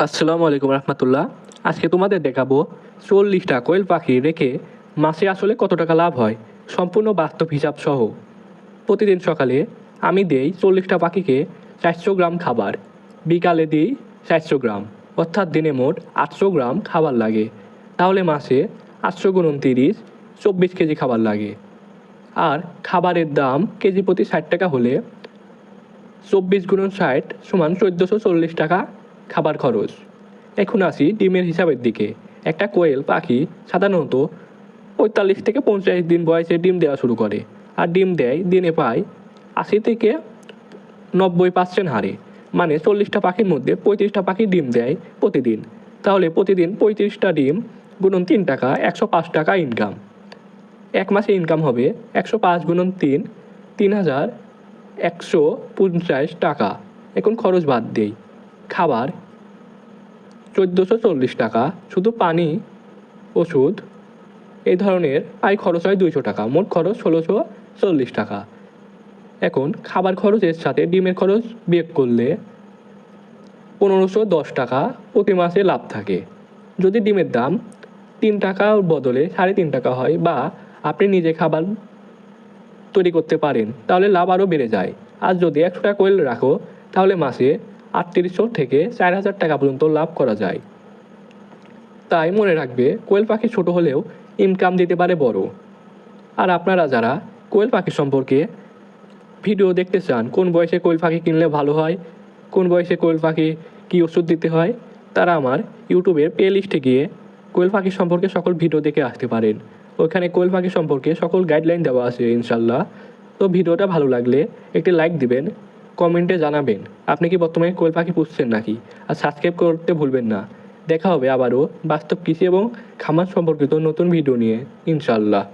আসসালামু আলাইকুম রহমতুল্লাহ। আজকে তোমাদের দেখাবো 40টা কোয়েল পাখি রেখে মাসে আসলে কত টাকা লাভ হয়, সম্পূর্ণ বাস্তব হিসাব সহ। প্রতিদিন সকালে আমি দেই 40টা পাখিকে 400 গ্রাম খাবার, বিকালে দিই 400 গ্রাম, অর্থাৎ দিনে মোট 800 গ্রাম খাবার লাগে। তাহলে মাসে 800 × 30 24 কেজি খাবার লাগে। আর খাবারের দাম কেজি প্রতি 60 টাকা হলে 24 × 60 সমান 1440 টাকা খাবার খরচ। এখন আসি ডিমের হিসাবের দিকে। একটা কোয়েল পাখি সাধারণত 45 থেকে 50 দিন বয়সে ডিম দেওয়া শুরু করে, আর ডিম দেয় দিনে প্রায় 80 থেকে 90% হারে। মানে 40টা পাখির মধ্যে 35টা পাখি ডিম দেয় প্রতিদিন। তাহলে প্রতিদিন 35টা ডিম গুণন 3 টাকা, 105 টাকা ইনকাম। এক মাসে ইনকাম হবে 105 × 3, 3150 টাকা। এখন খরচ বাদ দেই। খাবার 1440 টাকা, শুধু পানি, ওষুধ এই ধরনের প্রায় খরচ হয় 200 টাকা, মোট খরচ 1640 টাকা। এখন খাবার খরচের সাথে ডিমের খরচ বিয়োগ করলে 1510 টাকা প্রতি মাসে লাভ থাকে। যদি ডিমের দাম 3 টাকার বদলে 3.5 টাকা হয়, বা আপনি নিজে খাবার তৈরি করতে পারেন, তাহলে লাভ আরও বেড়ে যায়। আর যদি 100টা কোয়েল রাখো, তাহলে মাসে 3800 থেকে 4000 টাকা পর্যন্ত লাভ করা যায়। তাই মনে রাখবে, কোয়েল পাখি ছোট হলেও ইনকাম দিতে পারে বড়। আর আপনারা যারা কোয়েল পাখি সম্পর্কে ভিডিও দেখতে চান, কোন বয়সে কোয়েল পাখি কিনলে ভালো হয়, কোন বয়সে কোয়েল পাখি কী ওষুধ দিতে হয়, তারা আমার ইউটিউবের প্লে লিস্টে গিয়ে কোয়েল পাখি সম্পর্কে সকল ভিডিও দেখে আসতে পারেন। ওইখানে কোয়েল পাখি সম্পর্কে সকল গাইডলাইন দেওয়া আছে ইনশাল্লাহ। তো ভিডিওটা ভালো লাগলে একটি লাইক দিবেন, কমেন্টে জানাবেন আপনি কি বর্তমানে কোয়েল পাখি পুষছেন নাকি, আর সাবস্ক্রাইব করতে ভুলবেন না। দেখা হবে আবারও বাস্তব কৃষি এবং খামার সম্পর্কিত নতুন ভিডিও নিয়ে ইনশাল্লাহ।